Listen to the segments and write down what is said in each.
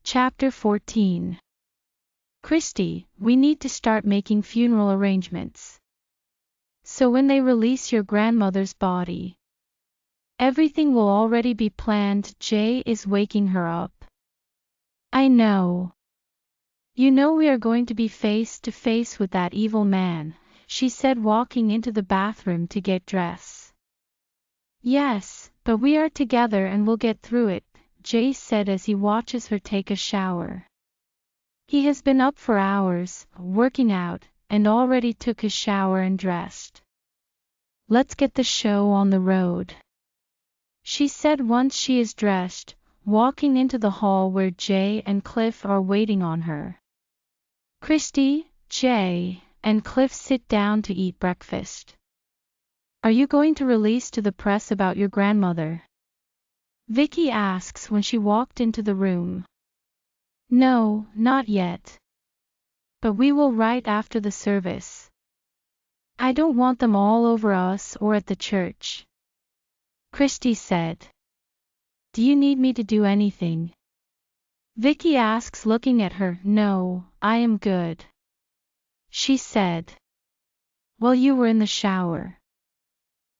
Chapter 14. Christy, we need to start making funeral arrangements. So when they release your grandmother's body, everything will already be planned. Jay is waking her up. I know. You know we are going to be face to face with that evil man, she said, walking into the bathroom to get dressed. Yes, but we are together and we'll get through it, Jay said as he watches her take a shower. He has been up for hours, working out, and already took his shower and dressed. Let's get the show on the road, she said once she is dressed, walking into the hall where Jay and Cliff are waiting on her. Christy, Jay, and Cliff sit down to eat breakfast. Are you going to release to the press about your grandmother? Vicky asks when she walked into the room. No, not yet. But we will right after the service. I don't want them all over us or at the church, Christy said. Do you need me to do anything? Vicky asks, looking at her. No, I am good, she said. Well, you were in the shower.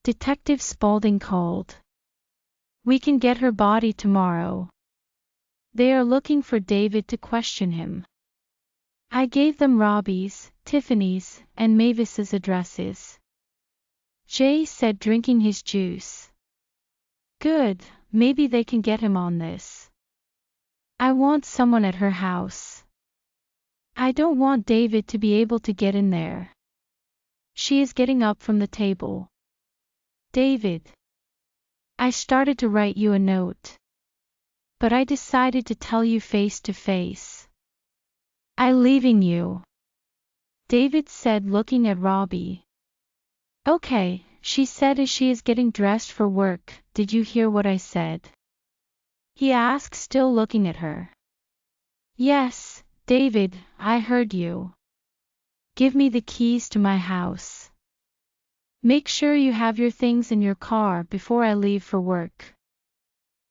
Detective Spaulding called. We can get her body tomorrow. They are looking for David to question him. I gave them Robbie's, Tiffany's, and Mavis's addresses, Jay said, drinking his juice. Good, maybe they can get him on this. I want someone at her house. I don't want David to be able to get in there. She is getting up from the table. David, I started to write you a note, but I decided to tell you face to face. I'm leaving you, David said, looking at Robbie. Okay, she said as she is getting dressed for work. Did you hear what I said? He asked, still looking at her. Yes, David, I heard you. Give me the keys to my house. Make sure you have your things in your car before I leave for work,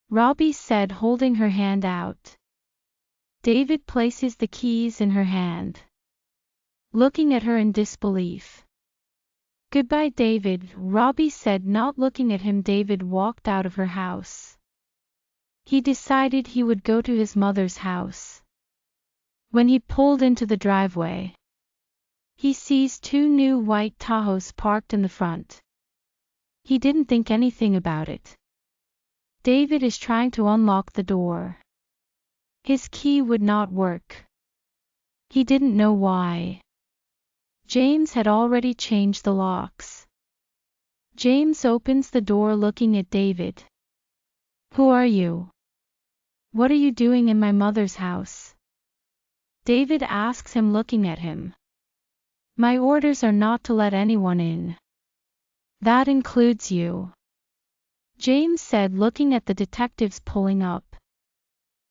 Robbie said, holding her hand out. David places the keys in her hand, looking at her in disbelief. Goodbye, David, Robbie said, not looking at him. David walked out of her house. He decided he would go to his mother's house. When he pulled into the driveway, he sees two new white Tahoes parked in the front. He didn't think anything about it. David is trying to unlock the door. His key would not work. He didn't know why. James had already changed the locks. James opens the door, looking at David. Who are you? What are you doing in my mother's house? David asks him, looking at him. My orders are not to let anyone in. That includes you, James said, looking at the detectives pulling up.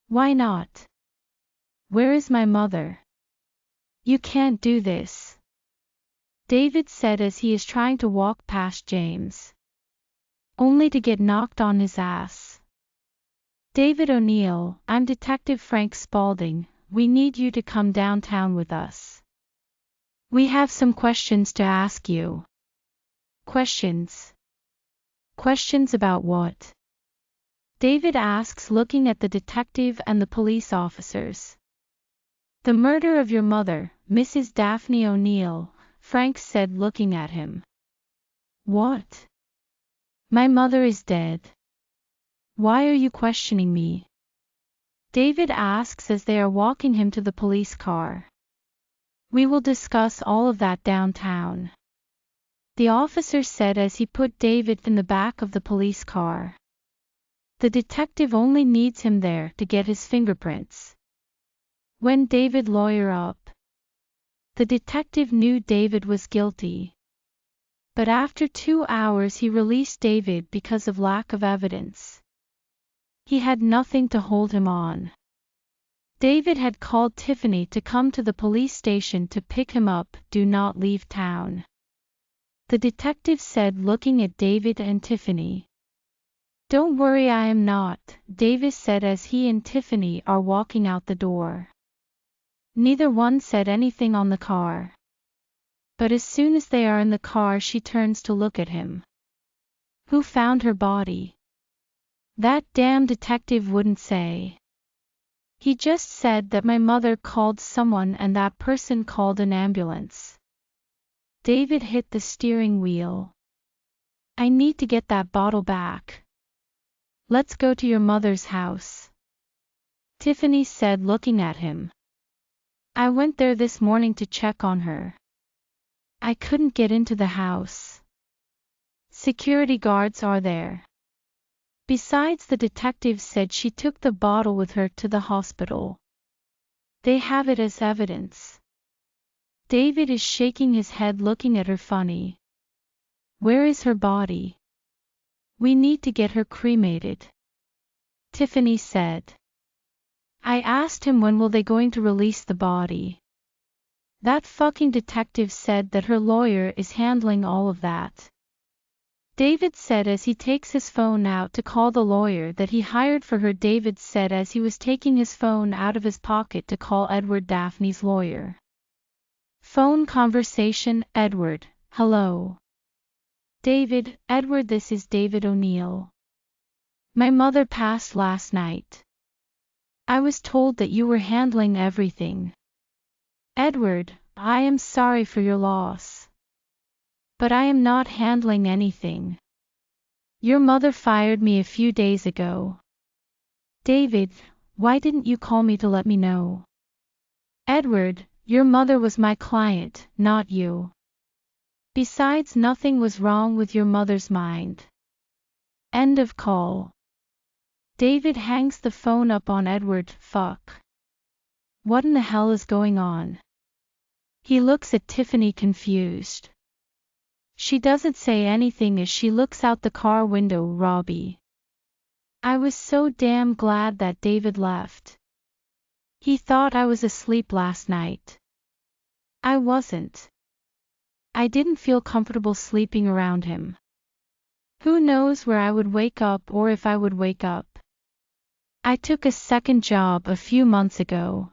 Why not? Where is my mother? You can't do this, David said as he is trying to walk past James, only to get knocked on his ass. David O'Neill, I'm Detective Frank Spaulding. We need you to come downtown with us. We have some questions to ask you. Questions? Questions about what? David asks, looking at the detective and the police officers. The murder of your mother, Mrs. Daphne O'Neill, Frank said, looking at him. What? My mother is dead. Why are you questioning me? David asks as they are walking him to the police car. We will discuss all of that downtown, the officer said as he put David in the back of the police car. The detective only needs him there to get his fingerprints. When David lawyered up, the detective knew David was guilty. But after 2 hours he released David because of lack of evidence. He had nothing to hold him on. David had called Tiffany to come to the police station to pick him up. Do not leave town, the detective said, looking at David and Tiffany. Don't worry, I am not, Davis said as he and Tiffany are walking out the door. Neither one said anything on the car. But as soon as they are in the car, she turns to look at him. Who found her body? That damn detective wouldn't say. He just said that my mother called someone and that person called an ambulance. David hit the steering wheel. I need to get that bottle back. Let's go to your mother's house, Tiffany said, looking at him. I went there this morning to check on her. I couldn't get into the house. Security guards are there. Besides, the detective said she took the bottle with her to the hospital. They have it as evidence. David is shaking his head, looking at her funny. Where is her body? We need to get her cremated, Tiffany said. I asked him when will they going to release the body. That fucking detective said that her lawyer is handling all of that, David said as he takes his phone out to call the lawyer that he hired for her. David said as he was taking his phone out of his pocket to call Edward, Daphne's lawyer. Phone conversation. Edward: hello. David: Edward, this is David O'Neill. My mother passed last night. I was told that you were handling everything. Edward: I am sorry for your loss. But I am not handling anything. Your mother fired me a few days ago. David: why didn't you call me to let me know? Edward: your mother was my client, not you. Besides, nothing was wrong with your mother's mind. End of call. David hangs the phone up on Edward. Fuck. What in the hell is going on? He looks at Tiffany, confused. She doesn't say anything as she looks out the car window. Robbie: I was so damn glad that David left. He thought I was asleep last night. I wasn't. I didn't feel comfortable sleeping around him. Who knows where I would wake up or if I would wake up. I took a second job a few months ago.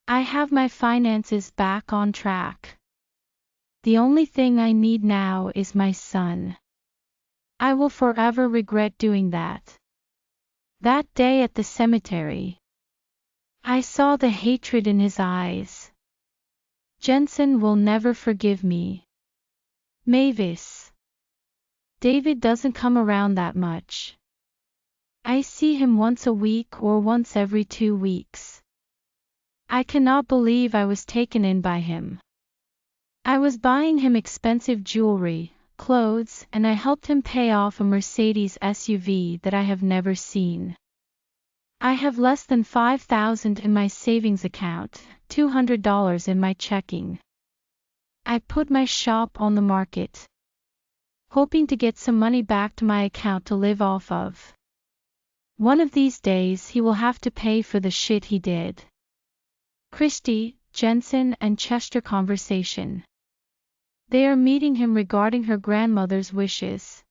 I have my finances back on track. The only thing I need now is my son. I will forever regret doing that. That day at the cemetery, I saw the hatred in his eyes. Jensen will never forgive me. Mavis. David doesn't come around that much. I see him once a week or once every 2 weeks. I cannot believe I was taken in by him. I was buying him expensive jewelry, clothes, and I helped him pay off a Mercedes SUV that I have never seen. I have less than $5,000 in my savings account, $200 in my checking. I put my shop on the market, hoping to get some money back to my account to live off of. One of these days he will have to pay for the shit he did. Christy, Jensen, and Chester conversation. They are meeting him regarding her grandmother's wishes.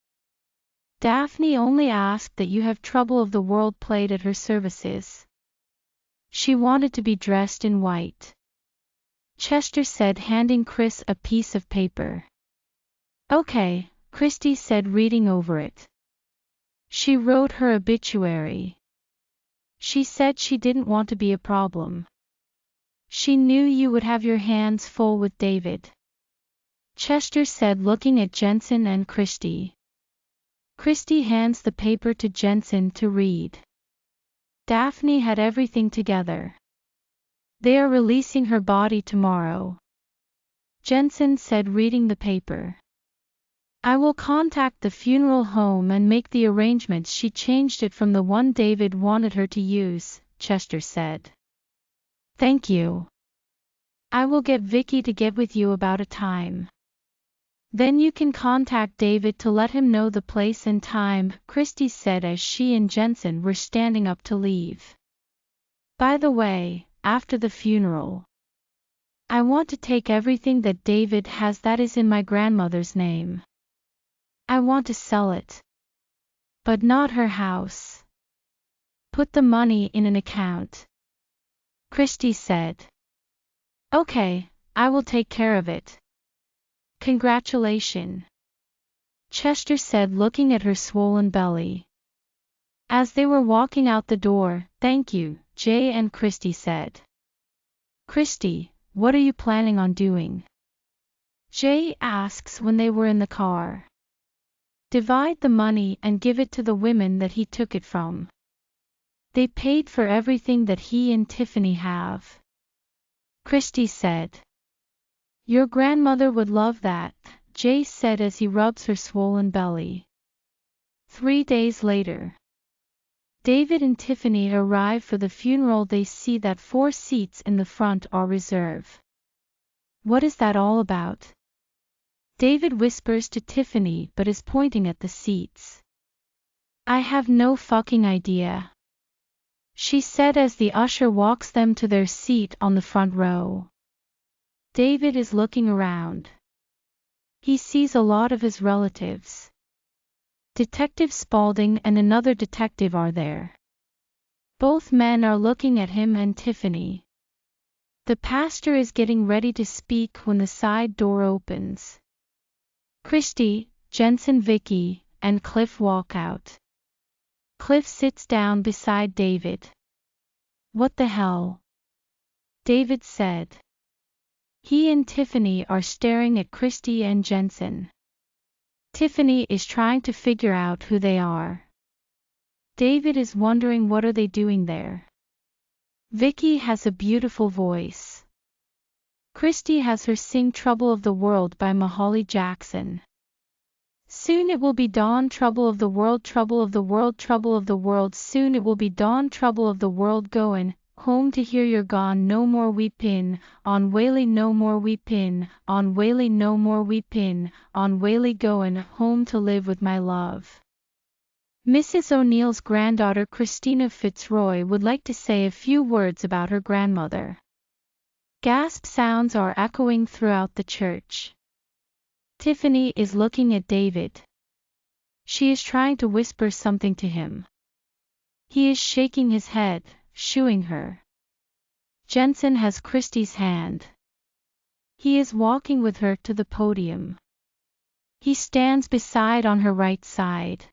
Daphne only asked that you have trouble of the world played at her services. She wanted to be dressed in white. Chester said, handing Chris a piece of paper. Okay, Christy said, reading over it. She wrote her obituary. She said she didn't want to be a problem. She knew you would have your hands full with David. Chester said, looking at Jensen and Christy. Christy hands the paper to Jensen to read. Daphne had everything together. They are releasing her body tomorrow. Jensen said, reading the paper. I will contact the funeral home and make the arrangements. She changed it from the one David wanted her to use, Chester said. Thank you. I will get Vicky to get with you about a time. Then you can contact David to let him know the place and time, Christy said as she and Jensen were standing up to leave. By the way, after the funeral, I want to take everything that David has that is in my grandmother's name. I want to sell it. But not her house. Put the money in an account. Christy said. Okay, I will take care of it. Congratulations. Chester said, looking at her swollen belly. As they were walking out the door, thank you, Jay and Christy said. Christy, what are you planning on doing? Jay asks when they were in the car. Divide the money and give it to the women that he took it from. They paid for everything that he and Tiffany have. Christy said. Your grandmother would love that, Jay said as he rubs her swollen belly. 3 days later. David and Tiffany arrive for the funeral. They see that 4 seats in the front are reserved. What is that all about? David whispers to Tiffany but is pointing at the seats. I have no fucking idea, she said as the usher walks them to their seat on the front row. David is looking around. He sees a lot of his relatives. Detective Spaulding and another detective are there. Both men are looking at him and Tiffany. The pastor is getting ready to speak when the side door opens. Christy, Jensen, Vicky, and Cliff walk out. Cliff sits down beside David. What the hell? David said. He and Tiffany are staring at Christy and Jensen. Tiffany is trying to figure out who they are. David is wondering what are they doing there. Vicky has a beautiful voice. Christy has her sing Trouble of the World by Mahalia Jackson. Soon it will be dawn, trouble of the world, trouble of the world, trouble of the world. Soon it will be dawn, trouble of the world. Goin' home to hear you're gone, no more weepin', on Whaley, no more weepin', on Whaley, no more weepin', on Whaley. Goin' home to live with my love. Mrs. O'Neill's granddaughter Christina Fitzroy would like to say a few words about her grandmother. Gasp sounds are echoing throughout the church. Tiffany is looking at David. She is trying to whisper something to him. He is shaking his head, shooing her. Jensen has Christy's hand. He is walking with her to the podium. He stands beside on her right side.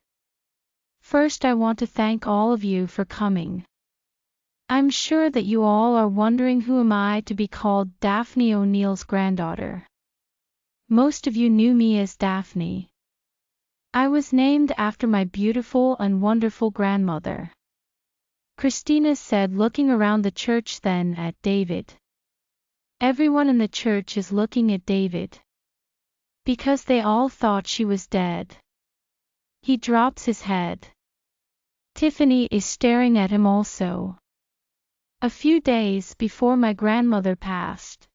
First, I want to thank all of you for coming. I'm sure that you all are wondering who am I to be called Daphne O'Neill's granddaughter. Most of you knew me as Daphne. I was named after my beautiful and wonderful grandmother. Christina said, looking around the church, then at David. Everyone in the church is looking at David. Because they all thought she was dead. He drops his head. Tiffany is staring at him also. A few days before my grandmother passed,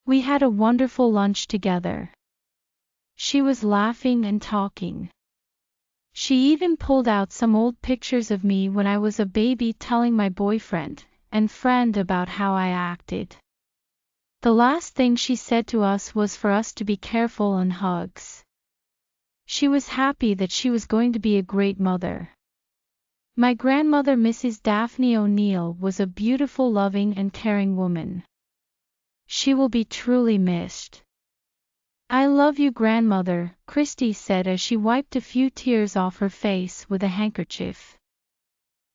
we had a wonderful lunch together. She was laughing and talking. She even pulled out some old pictures of me when I was a baby, telling my boyfriend and friend about how I acted. The last thing she said to us was for us to be careful and hugs. She was happy that she was going to be a great mother. My grandmother, Mrs. Daphne O'Neill, was a beautiful, loving, and caring woman. She will be truly missed. I love you, grandmother, Christy said as she wiped a few tears off her face with a handkerchief.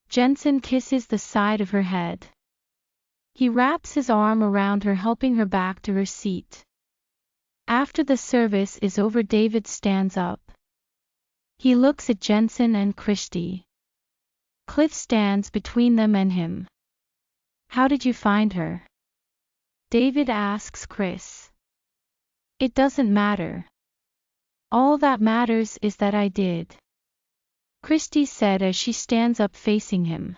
Jensen kisses the side of her head. He wraps his arm around her, helping her back to her seat. After the service is over, David stands up. He looks at Jensen and Christy. Cliff stands between them and him. How did you find her? David asks Chris. It doesn't matter. All that matters is that I did, Christy said as she stands up facing him.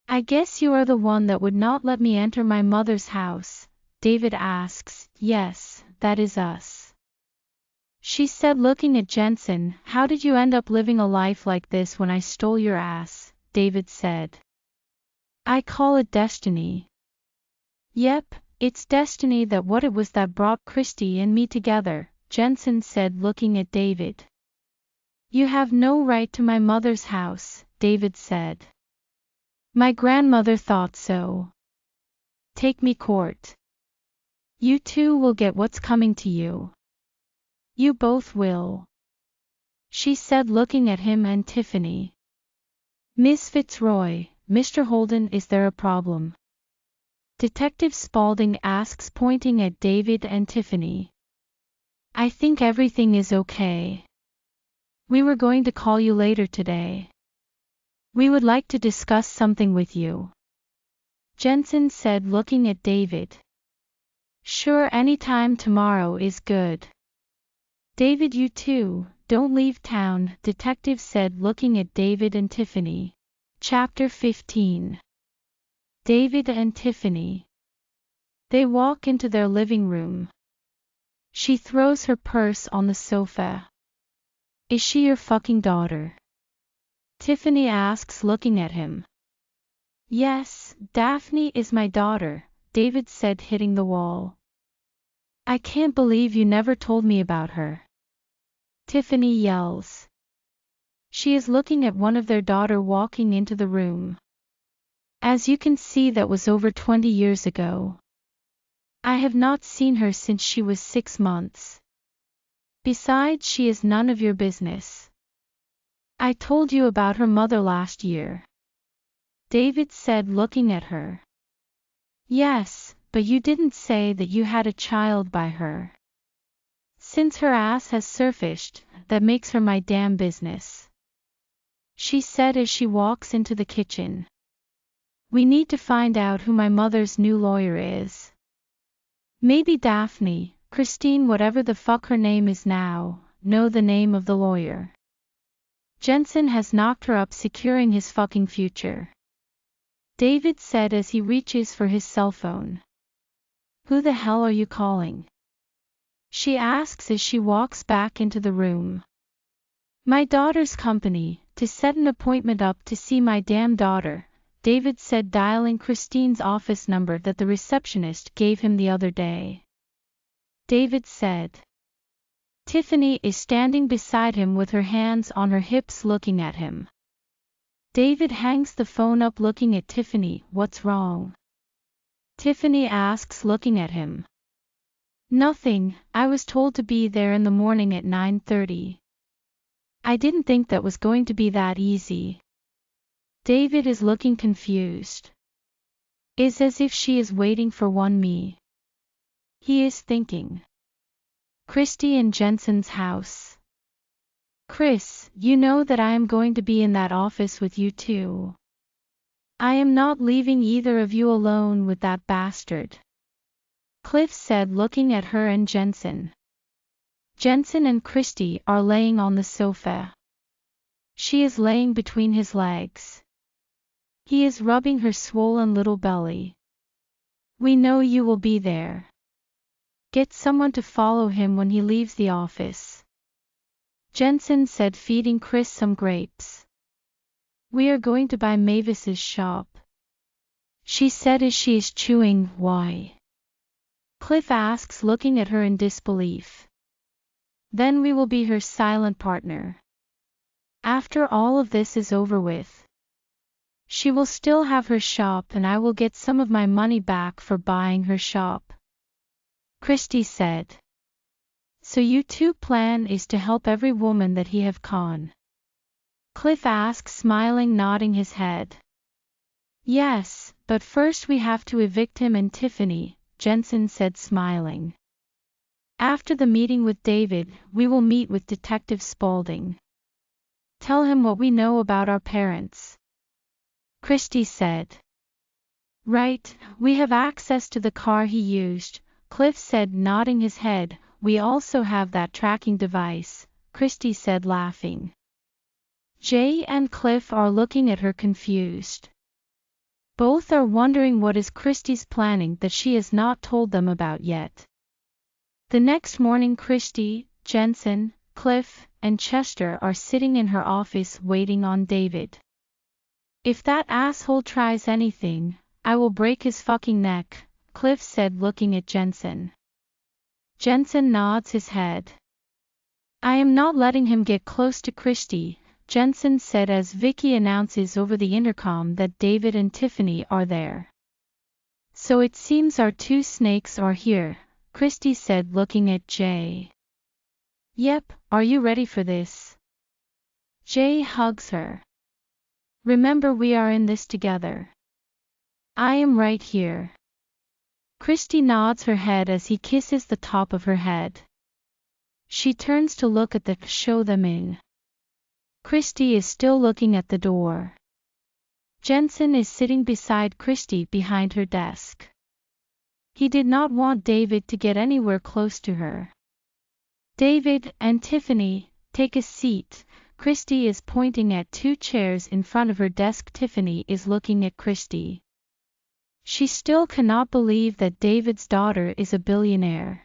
I guess you are the one that would not let me enter my mother's house, David asks. Yes, that is us, she said, looking at Jensen. How did you end up living a life like this when I stole your ass? David said. I call it destiny. Yep, it's destiny. That what it was that brought Christy and me together, Jensen said, looking at David. You have no right to my mother's house, David said. My grandmother thought so. Take me court. You two will get what's coming to you. You both will. She said, looking at him and Tiffany. Miss Fitzroy, Mr. Holden, is there a problem? Detective Spaulding asks, pointing at David and Tiffany. I think everything is okay. We were going to call you later today. We would like to discuss something with you. Jensen said, looking at David. Sure, anytime tomorrow is good. David, you too, don't leave town, Detective said, looking at David and Tiffany. Chapter 15. David and Tiffany. They walk into their living room. She throws her purse on the sofa. Is she your fucking daughter? Tiffany asks, looking at him. Yes, Daphne is my daughter, David said, hitting the wall. I can't believe you never told me about her. Tiffany yells. She is looking at one of their daughter walking into the room. As you can see, that was over 20 years ago. I have not seen her since she was 6 months. Besides, she is none of your business. I told you about her mother last year. David said, looking at her. Yes, but you didn't say that you had a child by her. Since her ass has surfaced, that makes her my damn business. She said as she walks into the kitchen. We need to find out who my mother's new lawyer is. Maybe Daphne, Christine, whatever the fuck her name is now, know the name of the lawyer. Jensen has knocked her up, securing his fucking future. David said as he reaches for his cell phone. Who the hell are you calling? She asks as she walks back into the room. My daughter's company, to set an appointment up to see my damn daughter, David said, dialing Christine's office number that the receptionist gave him the other day. David said. Tiffany is standing beside him with her hands on her hips, looking at him. David hangs the phone up, looking at Tiffany. What's wrong? Tiffany asks, looking at him. Nothing, I was told to be there in the morning at 9:30. I didn't think that was going to be that easy. David is looking confused. It's as if she is waiting for me. He is thinking. Christy in Jensen's house. Chris, you know that I am going to be in that office with you too. I am not leaving either of you alone with that bastard. Cliff said, looking at her and Jensen. Jensen and Christy are laying on the sofa. She is laying between his legs. He is rubbing her swollen little belly. We know you will be there. Get someone to follow him when he leaves the office. Jensen said, feeding Chris some grapes. We are going to buy Mavis's shop. She said as she is chewing. Why? Cliff asks, looking at her in disbelief. Then we will be her silent partner. After all of this is over with. She will still have her shop and I will get some of my money back for buying her shop. Christy said. So you two plan is to help every woman that he have con? Cliff asks, smiling, nodding his head. Yes, but first we have to evict him and Tiffany, Jensen said, smiling. After the meeting with David, we will meet with Detective Spaulding. Tell him what we know about our parents. Christy said. Right, we have access to the car he used, Cliff said, nodding his head. We also have that tracking device, Christy said, laughing. Jay and Cliff are looking at her confused. Both are wondering what is Christy's planning that she has not told them about yet. The next morning, Christy, Jensen, Cliff, and Chester are sitting in her office waiting on David. If that asshole tries anything, I will break his fucking neck, Cliff said, looking at Jensen. Jensen nods his head. I am not letting him get close to Christy, Jensen said as Vicky announces over the intercom that David and Tiffany are there. So it seems our two snakes are here, Christy said looking at Jay. Yep, are you ready for this? Jay hugs her. Remember we are in this together. I am right here. Christy nods her head as he kisses the top of her head. She turns to look at the show them in. Christy is still looking at the door. Jensen is sitting beside Christy behind her desk. He did not want David to get anywhere close to her. David and Tiffany, take a seat. Christy is pointing at two chairs in front of her desk. Tiffany is looking at Christy. She still cannot believe that David's daughter is a billionaire.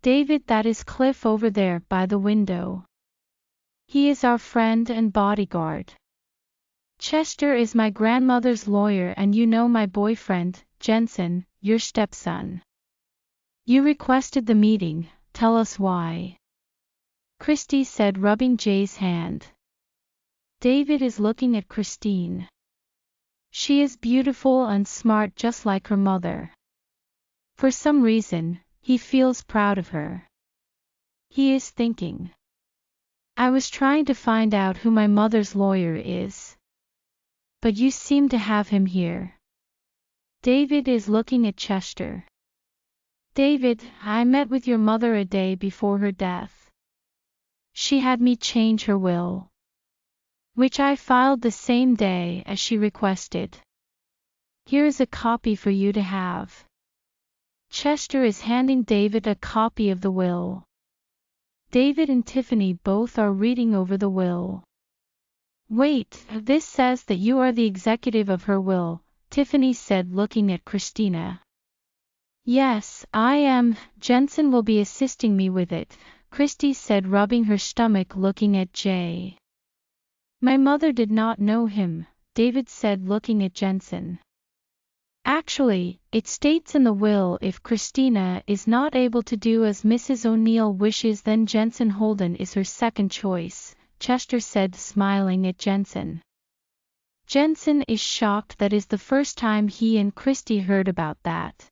David, that is Cliff over there by the window. He is our friend and bodyguard. Chester is my grandmother's lawyer and you know my boyfriend, Jensen, your stepson. You requested the meeting, tell us why. Christy said rubbing Jay's hand. David is looking at Christine. She is beautiful and smart just like her mother. For some reason, he feels proud of her. He is thinking. I was trying to find out who my mother's lawyer is. But you seem to have him here. David is looking at Chester. David, I met with your mother a day before her death. She had me change her will, which I filed the same day as she requested. Here is a copy for you to have. Chester is handing David a copy of the will. David and Tiffany both are reading over the will. Wait, this says that you are the executive of her will, Tiffany said looking at Christina. Yes, I am. Jensen will be assisting me with it, Christy said rubbing her stomach looking at Jay. My mother did not know him, David said looking at Jensen. Actually, it states in the will if Christina is not able to do as Mrs. O'Neill wishes then Jensen Holden is her second choice, Chester said smiling at Jensen. Jensen is shocked that is the first time he and Christy heard about that.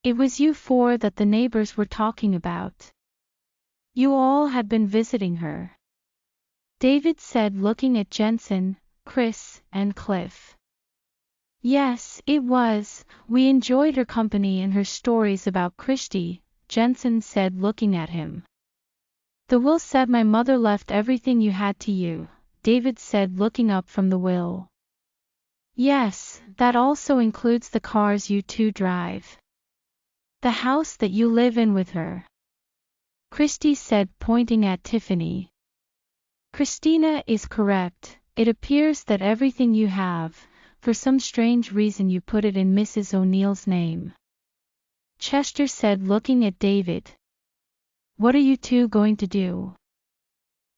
It was you four that the neighbors were talking about. You all had been visiting her. David said looking at Jensen, Chris, and Cliff. Yes, it was. We enjoyed her company and her stories about Christy, Jensen said looking at him. The will said my mother left everything you had to you, David said looking up from the will. Yes, that also includes the cars you two drive. The house that you live in with her. Christy said pointing at Tiffany. Christina is correct. It appears that everything you have, for some strange reason you put it in Mrs. O'Neill's name. Chester said looking at David. What are you two going to do?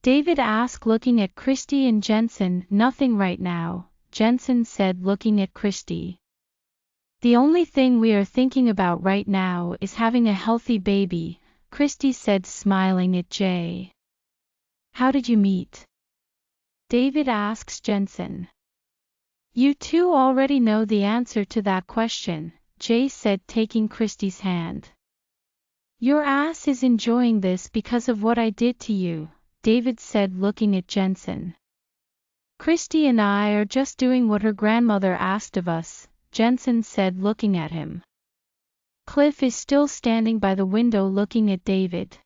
David asked looking at Christy and Jensen. Nothing right now, Jensen said looking at Christy. The only thing we are thinking about right now is having a healthy baby, Christy said smiling at Jay. How did you meet? David asks Jensen. You two already know the answer to that question, Jay said taking Christy's hand. Your ass is enjoying this because of what I did to you, David said looking at Jensen. Christy and I are just doing what her grandmother asked of us, Jensen said looking at him. Cliff is still standing by the window looking at David.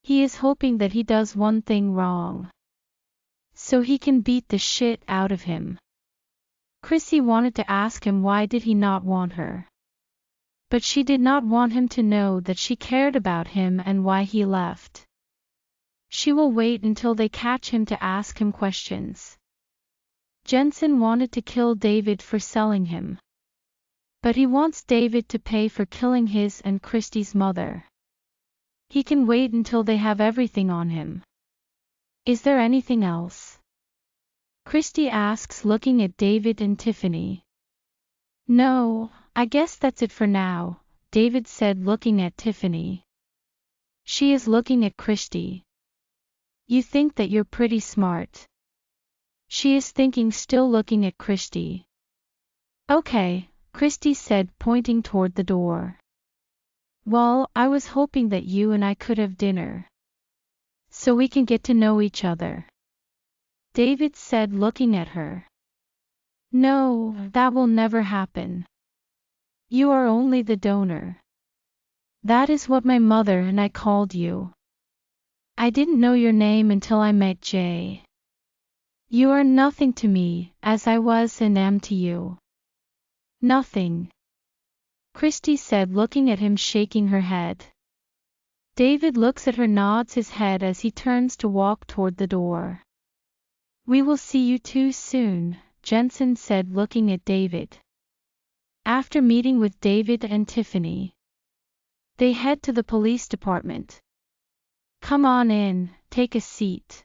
He is hoping that he does one thing wrong, so he can beat the shit out of him. Chrissy wanted to ask him why did he not want her. But she did not want him to know that she cared about him and why he left. She will wait until they catch him to ask him questions. Jensen wanted to kill David for selling him. But he wants David to pay for killing his and Christy's mother. He can wait until they have everything on him. Is there anything else? Christy asks looking at David and Tiffany. No, I guess that's it for now, David said looking at Tiffany. She is looking at Christy. You think that you're pretty smart. She is thinking, still looking at Christy. Okay, Christy said, pointing toward the door. Well, I was hoping that you and I could have dinner. So we can get to know each other. David said, looking at her. No, that will never happen. You are only the donor. That is what my mother and I called you. I didn't know your name until I met Jay. You are nothing to me, as I was and am to you. Nothing. Christy said, looking at him, shaking her head. David looks at her, nods his head as he turns to walk toward the door. We will see you two soon, Jensen said, looking at David. After meeting with David and Tiffany, they head to the police department. Come on in, take a seat.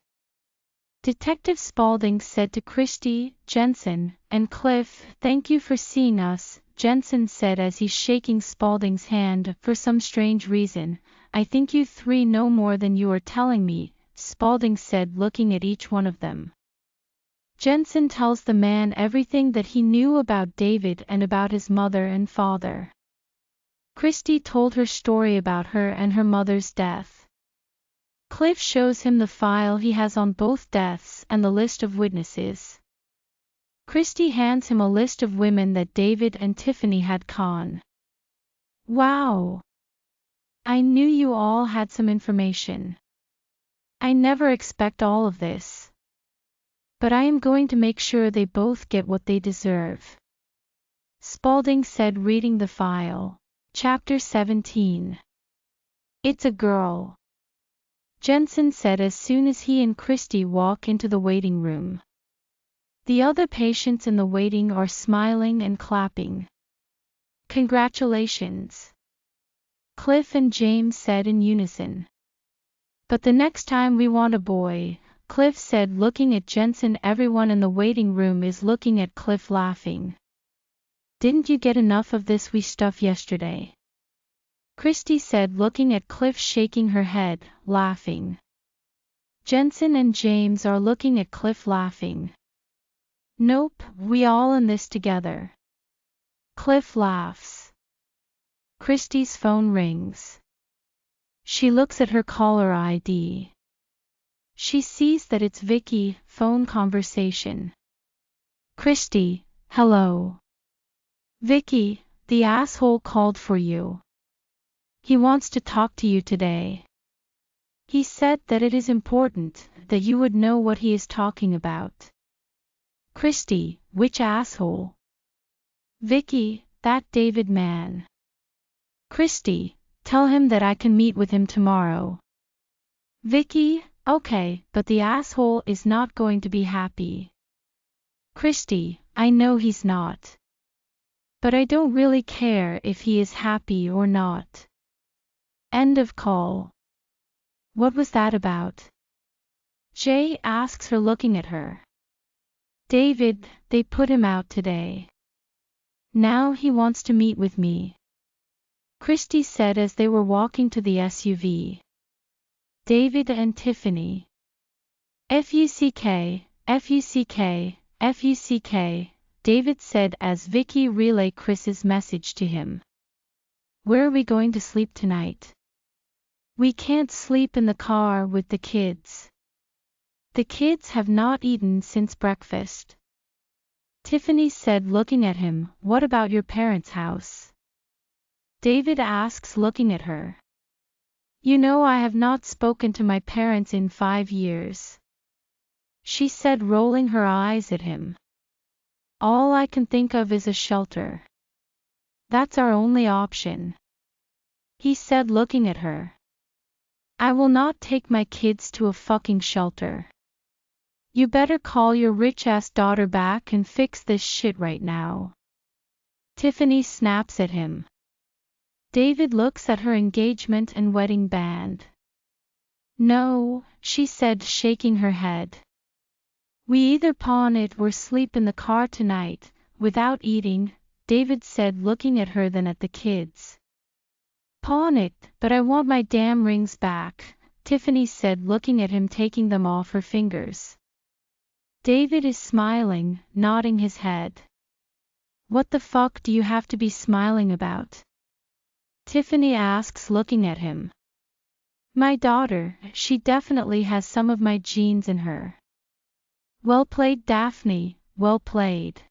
Detective Spaulding said to Christy, Jensen, and Cliff. Thank you for seeing us, Jensen said as he's shaking Spaulding's hand. For some strange reason, I think you three know more than you are telling me, Spaulding said, looking at each one of them. Jensen tells the man everything that he knew about David and about his mother and father. Christy told her story about her and her mother's death. Cliff shows him the file he has on both deaths and the list of witnesses. Christy hands him a list of women that David and Tiffany had conned. Wow! I knew you all had some information. I never expect all of this. But I am going to make sure they both get what they deserve. Spaulding said, reading the file. Chapter 17. It's a girl. Jensen said as soon as he and Christy walk into the waiting room. The other patients in the waiting are smiling and clapping. Congratulations, Cliff and James said in unison. But the next time we want a boy, Cliff said, looking at Jensen. Everyone in the waiting room is looking at Cliff, laughing. Didn't you get enough of this wee stuff yesterday? Christy said, looking at Cliff, shaking her head, laughing. Jensen and James are looking at Cliff, laughing. Nope, we all in this together. Cliff laughs. Christy's phone rings. She looks at her caller ID. She sees that it's Vicky. Phone conversation. Christy, hello. Vicky, the asshole called for you. He wants to talk to you today. He said that it is important that you would know what he is talking about. Christy, which asshole? Vicky, that David man. Christy, tell him that I can meet with him tomorrow. Vicky, okay, but the asshole is not going to be happy. Christy, I know he's not. But I don't really care if he is happy or not. End of call. What was that about? Jay asks her, looking at her. David, they put him out today. Now he wants to meet with me. Christy said as they were walking to the SUV. David and Tiffany. Fuck, fuck, fuck, David said as Vicky relayed Chris's message to him. Where are we going to sleep tonight? We can't sleep in the car with the kids. The kids have not eaten since breakfast. Tiffany said, looking at him. What about your parents' house? David asks, looking at her. You know, I have not spoken to my parents in 5 years. She said, rolling her eyes at him. All I can think of is a shelter. That's our only option. He said, looking at her. I will not take my kids to a fucking shelter. You better call your rich-ass daughter back and fix this shit right now. Tiffany snaps at him. David looks at her engagement and wedding band. No, she said, shaking her head. We either pawn it or sleep in the car tonight, without eating, David said, looking at her then at the kids. Pawn it, but I want my damn rings back, Tiffany said, looking at him, taking them off her fingers. David is smiling, nodding his head. What the fuck do you have to be smiling about? Tiffany asks, looking at him. My daughter, she definitely has some of my genes in her. Well played, Daphne, well played.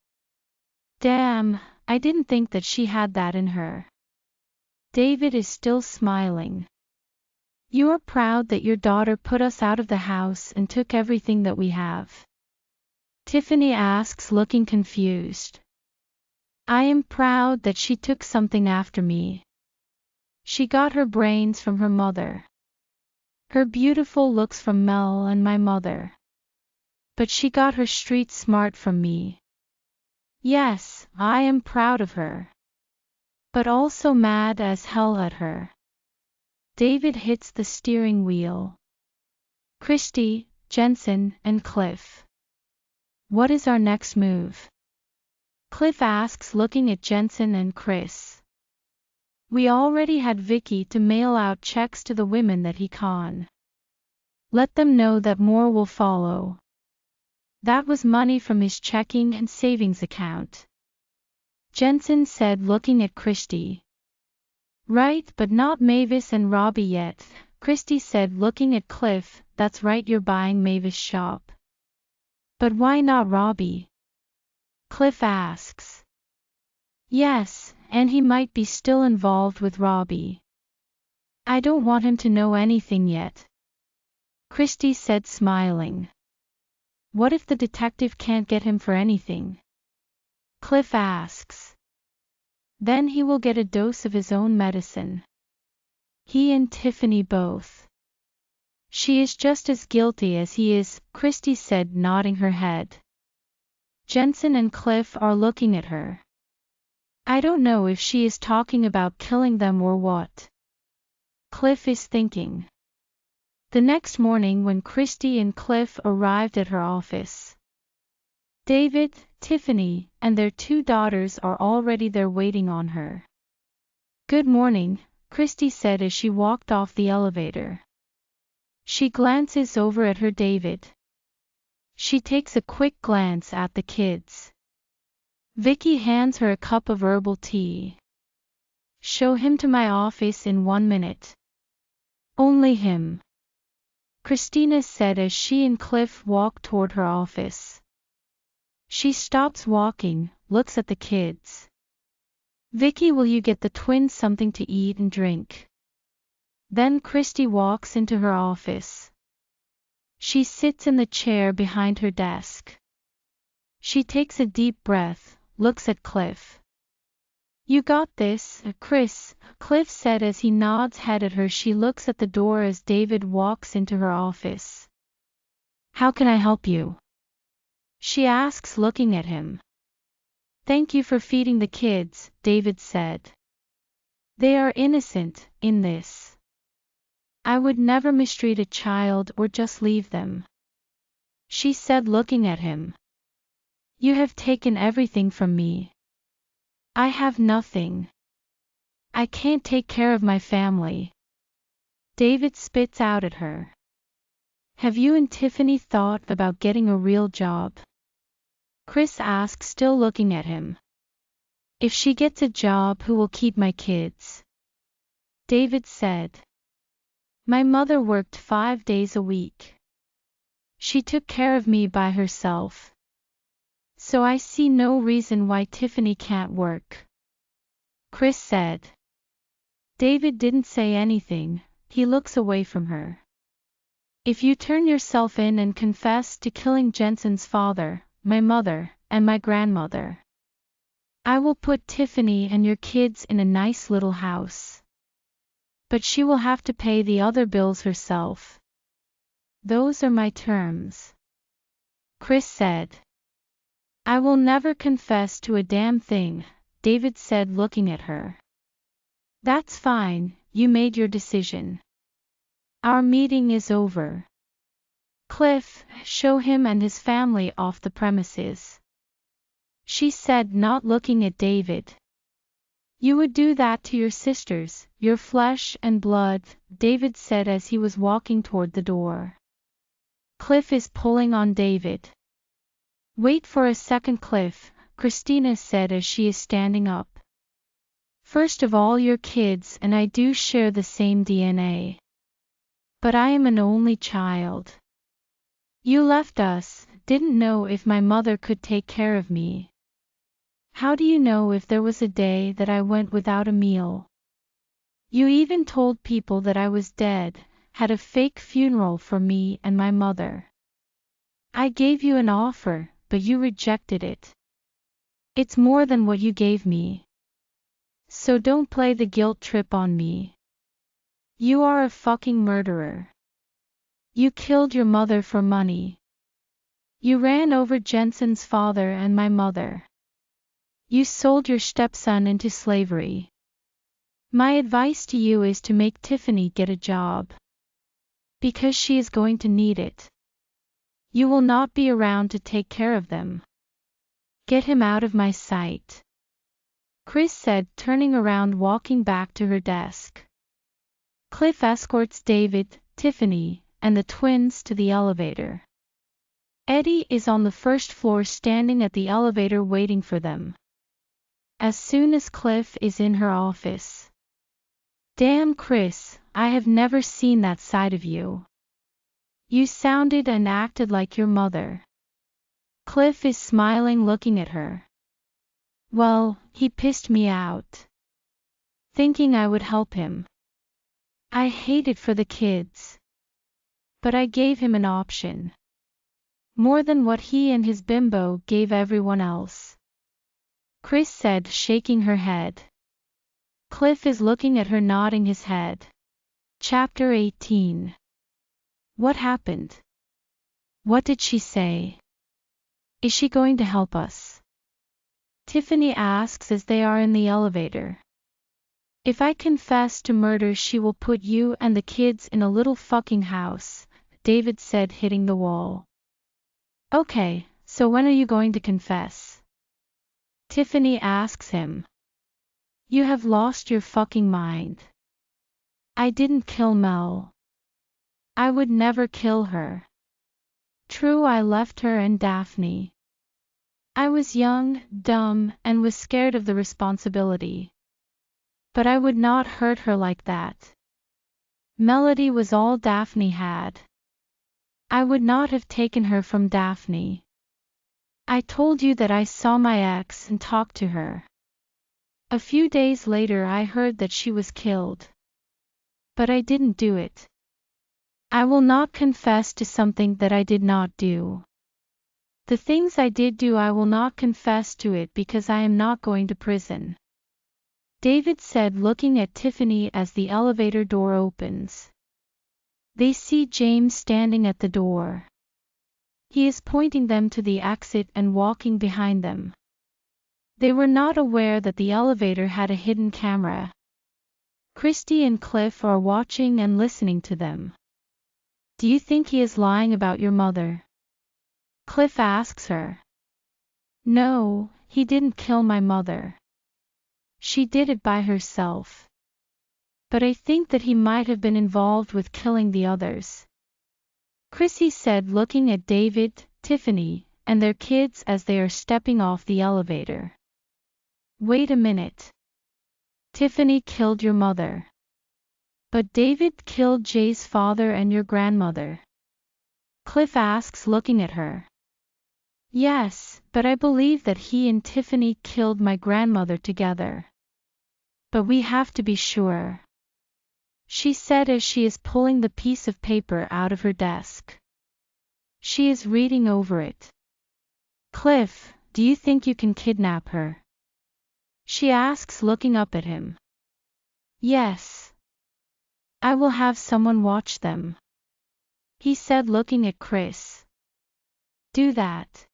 Damn, I didn't think that she had that in her. David is still smiling. You are proud that your daughter put us out of the house and took everything that we have? Tiffany asks, looking confused. I am proud that she took something after me. She got her brains from her mother. Her beautiful looks from Mel and my mother. But she got her street smart from me. Yes, I am proud of her. But also mad as hell at her. David hits the steering wheel. Christy, Jensen, and Cliff. What is our next move? Cliff asks, looking at Jensen and Chris. We already had Vicky to mail out checks to the women that he conned. Let them know that more will follow. That was money from his checking and savings account. Jensen said, looking at Christy. Right, but not Mavis and Robbie yet, Christy said, looking at Cliff. That's right, you're buying Mavis' shop. But why not Robbie? Cliff asks. Yes, and he might be still involved with Robbie. I don't want him to know anything yet. Christy said, smiling. What if the detective can't get him for anything? Cliff asks. Then he will get a dose of his own medicine. He and Tiffany both. She is just as guilty as he is, Christy said, nodding her head. Jensen and Cliff are looking at her. I don't know if she is talking about killing them or what. Cliff is thinking. The next morning, when Christy and Cliff arrived at her office, David, Tiffany, and their 2 daughters are already there waiting on her. Good morning, Christy said as she walked off the elevator. She glances over at her David. She takes a quick glance at the kids. Vicky hands her a cup of herbal tea. Show him to my office in 1 minute. Only him. Christina said as she and Cliff walked toward her office. She stops walking, looks at the kids. Vicky, will you get the twins something to eat and drink? Then Christy walks into her office. She sits in the chair behind her desk. She takes a deep breath, looks at Cliff. You got this, Chris, Cliff said as he nods head at her. She looks at the door as David walks into her office. How can I help you? She asks, looking at him. Thank you for feeding the kids, David said. They are innocent in this. I would never mistreat a child or just leave them. She said, looking at him. You have taken everything from me. I have nothing. I can't take care of my family. David spits out at her. Have you and Tiffany thought about getting a real job? Chris asks, still looking at him. If she gets a job, who will keep my kids? David said. My mother worked 5 days a week. She took care of me by herself. So I see no reason why Tiffany can't work. Chris said. David didn't say anything, he looks away from her. If you turn yourself in and confess to killing Jensen's father, my mother, and my grandmother, I will put Tiffany and your kids in a nice little house. But she will have to pay the other bills herself. Those are my terms. Chris said. I will never confess to a damn thing, David said, looking at her. That's fine, you made your decision. Our meeting is over. Cliff, show him and his family off the premises. She said, not looking at David. You would do that to your sisters, "You're flesh and blood," David said as he was walking toward the door. Cliff is pulling on David. "Wait for a second, Cliff," Christina said as she is standing up. "First of all, you're kids and I do share the same DNA. But I am an only child. You left us, didn't know if my mother could take care of me. How do you know if there was a day that I went without a meal? You even told people that I was dead, had a fake funeral for me and my mother. I gave you an offer, but you rejected it. It's more than what you gave me. So don't play the guilt trip on me. You are a fucking murderer. You killed your mother for money. You ran over Jensen's father and my mother. You sold your stepson into slavery. My advice to you is to make Tiffany get a job. Because she is going to need it. You will not be around to take care of them. Get him out of my sight," Chris said, turning around walking back to her desk. Cliff escorts David, Tiffany, and the twins to the elevator. Eddie is on the first floor standing at the elevator waiting for them. As soon as Cliff is in her office. "Damn, Chris, I have never seen that side of you. You sounded and acted like your mother." Cliff is smiling, looking at her. "Well, he pissed me out. Thinking I would help him. I hate it for the kids. But I gave him an option. More than what he and his bimbo gave everyone else," Chris said, shaking her head. Cliff is looking at her, nodding his head. Chapter 18. What happened? What did she say? Is she going to help us? Tiffany asks as they are in the elevator. "If I confess to murder, she will put you and the kids in a little fucking house," David said, hitting the wall. "Okay, so when are you going to confess?" Tiffany asks him. "You have lost your fucking mind. I didn't kill Mel. I would never kill her. True, I left her and Daphne. I was young, dumb, and was scared of the responsibility. But I would not hurt her like that. Melody was all Daphne had. I would not have taken her from Daphne. I told you that I saw my ex and talked to her. A few days later I heard that she was killed. But I didn't do it. I will not confess to something that I did not do. The things I did do, I will not confess to it because I am not going to prison," David said, looking at Tiffany as the elevator door opens. They see James standing at the door. He is pointing them to the exit and walking behind them. They were not aware that the elevator had a hidden camera. Christy and Cliff are watching and listening to them. "Do you think he is lying about your mother?" Cliff asks her. "No, he didn't kill my mother. She did it by herself. But I think that he might have been involved with killing the others," Chrissy said, looking at David, Tiffany, and their kids as they are stepping off the elevator. "Wait a minute. Tiffany killed your mother. But David killed Jay's father and your grandmother?" Cliff asks, looking at her. "Yes, but I believe that he and Tiffany killed my grandmother together. But we have to be sure," she said as she is pulling the piece of paper out of her desk. She is reading over it. "Cliff, do you think you can kidnap her?" she asks, looking up at him. "Yes. I will have someone watch them," he said, looking at Chris. "Do that,"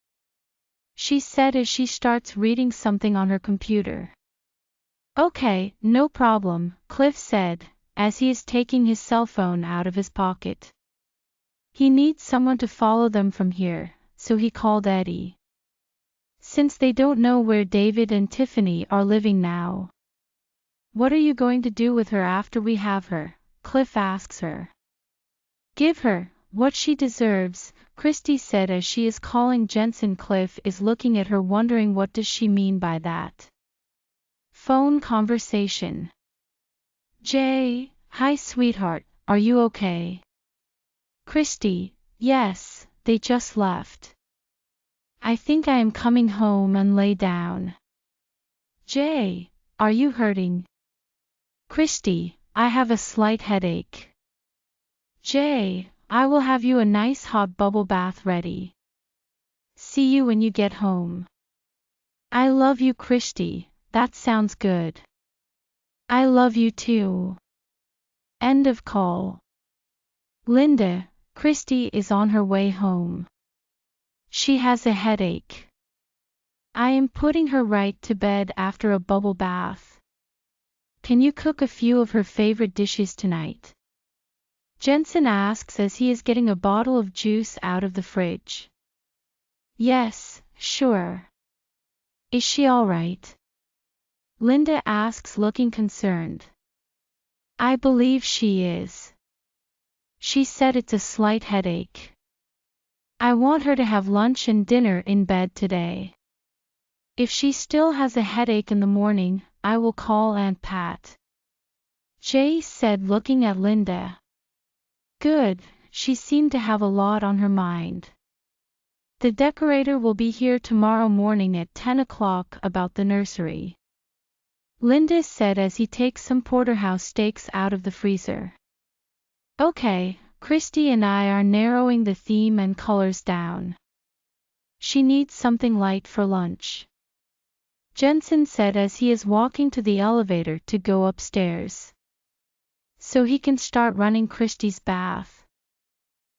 she said as she starts reading something on her computer. "Okay, no problem," Cliff said, as he is taking his cell phone out of his pocket. He needs someone to follow them from here, so he called Eddie. Since they don't know where David and Tiffany are living now. What are you going to do with her after we have her? Cliff asks her. Give her what she deserves, Christy said as she is calling Jensen. Cliff is looking at her wondering what does she mean by that. Phone conversation. Jay, hi sweetheart, are you okay? Christy, yes, they just left. I think I am coming home and lay down. Jay, are you hurting? Christy, I have a slight headache. Jay, I will have you a nice hot bubble bath ready. See you when you get home. I love you, Christy, that sounds good. I love you too. End of call. Linda, Christy is on her way home. She has a headache. I am putting her right to bed after a bubble bath. Can you cook a few of her favorite dishes tonight? Jensen asks as he is getting a bottle of juice out of the fridge. Yes, sure. Is she all right? Linda asks, looking concerned. I believe she is. She said it's a slight headache. I want her to have lunch and dinner in bed today. If she still has a headache in the morning, I will call Aunt Pat. Jay said, looking at Linda. Good, she seemed to have a lot on her mind. The decorator will be here tomorrow morning at 10 o'clock about the nursery. Linda said as he takes some porterhouse steaks out of the freezer. Okay, Christy and I are narrowing the theme and colors down. She needs something light for lunch. Jensen said as he is walking to the elevator to go upstairs. So he can start running Christy's bath.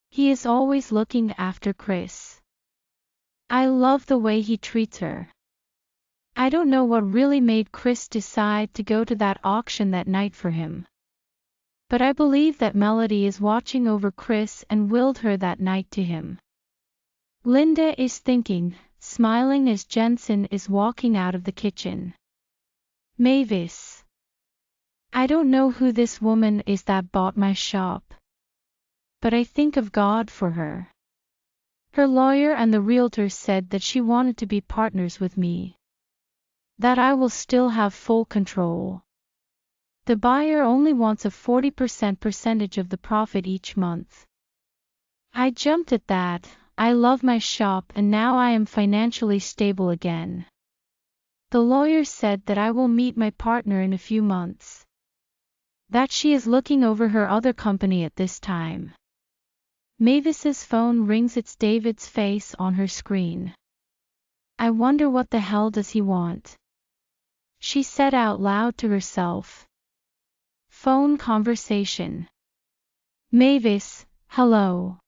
He is always looking after Chris. I love the way he treats her. I don't know what really made Chris decide to go to that auction that night for him. But I believe that Melody is watching over Chris and willed her that night to him. Linda is thinking, smiling as Jensen is walking out of the kitchen. Mavis. I don't know who this woman is that bought my shop. But I think of God for her. Her lawyer and the realtor said that she wanted to be partners with me. That I will still have full control. The buyer only wants a 40% percentage of the profit each month. I jumped at that. I love my shop and now I am financially stable again. The lawyer said that I will meet my partner in a few months. That she is looking over her other company at this time. Mavis's phone rings. It's David's face on her screen. I wonder what the hell does he want? She said out loud to herself. Phone conversation. Mavis, hello.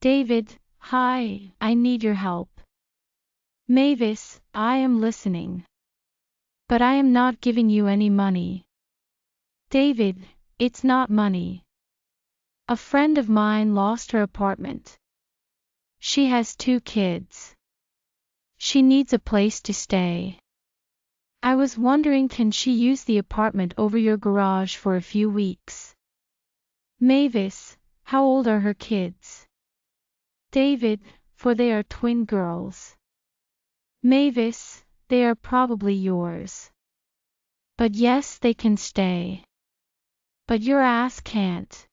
David, hi, I need your help. Mavis, I am listening. But I am not giving you any money. David, it's not money. A friend of mine lost her apartment. She has 2 kids. She needs a place to stay. I was wondering, can she use the apartment over your garage for a few weeks? Mavis, how old are her kids? David, for they are twin girls. Mavis, they are probably yours. But yes, they can stay. But your ass can't.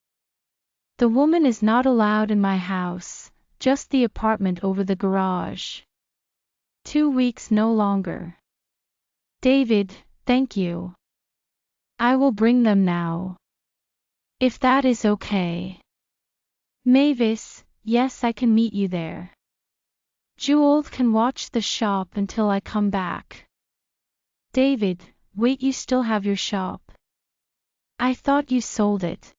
The woman is not allowed in my house, just the apartment over the garage. 2 weeks no longer. David, thank you. I will bring them now. If that is okay. Mavis, yes, I can meet you there. Jewel can watch the shop until I come back. David, wait, you still have your shop? I thought you sold it.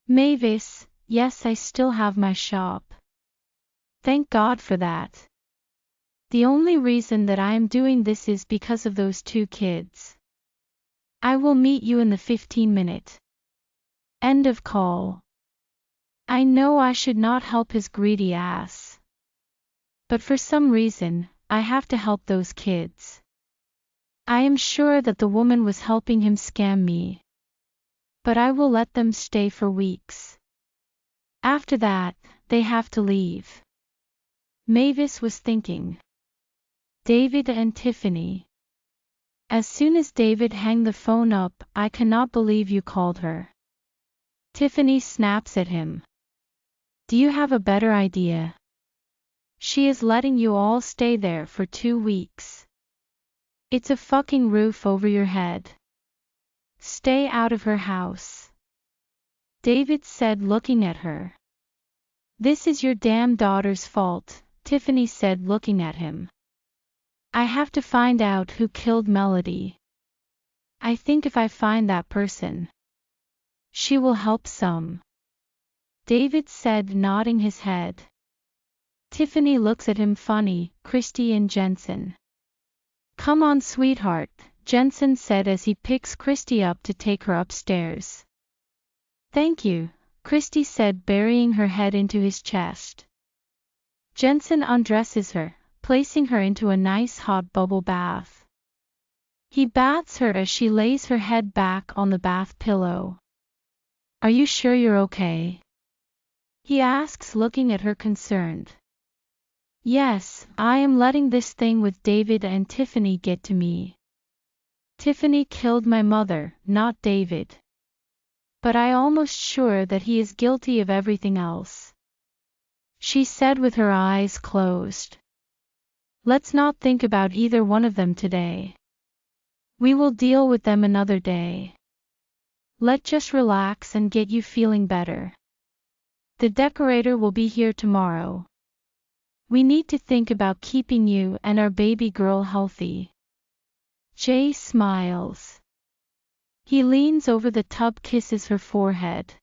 Mavis, yes, I still have my shop. Thank God for that. The only reason that I am doing this is because of those 2 kids. I will meet you in the 15-minute. End of call. I know I should not help his greedy ass. But for some reason, I have to help those kids. I am sure that the woman was helping him scam me. But I will let them stay for weeks. After that, they have to leave. Mavis was thinking. David and Tiffany. As soon as David hung the phone up, I cannot believe you called her. Tiffany snaps at him. Do you have a better idea? She is letting you all stay there for 2 weeks. It's a fucking roof over your head. Stay out of her house. David said, looking at her. This is your damn daughter's fault, Tiffany said, looking at him. I have to find out who killed Melody. I think if I find that person, she will help some. David said, nodding his head. Tiffany looks at him funny. Christy and Jensen. Come on, sweetheart, Jensen said as he picks Christy up to take her upstairs. Thank you, Christy said, burying her head into his chest. Jensen undresses her, placing her into a nice hot bubble bath. He bathes her as she lays her head back on the bath pillow. Are you sure you're okay? He asks, looking at her concerned. Yes, I am letting this thing with David and Tiffany get to me. Tiffany killed my mother, not David. But I almost sure that he is guilty of everything else. She said with her eyes closed. Let's not think about either one of them today. We will deal with them another day. Let's just relax and get you feeling better. The decorator will be here tomorrow. We need to think about keeping you and our baby girl healthy. Jay smiles. He leans over the tub, kisses her forehead.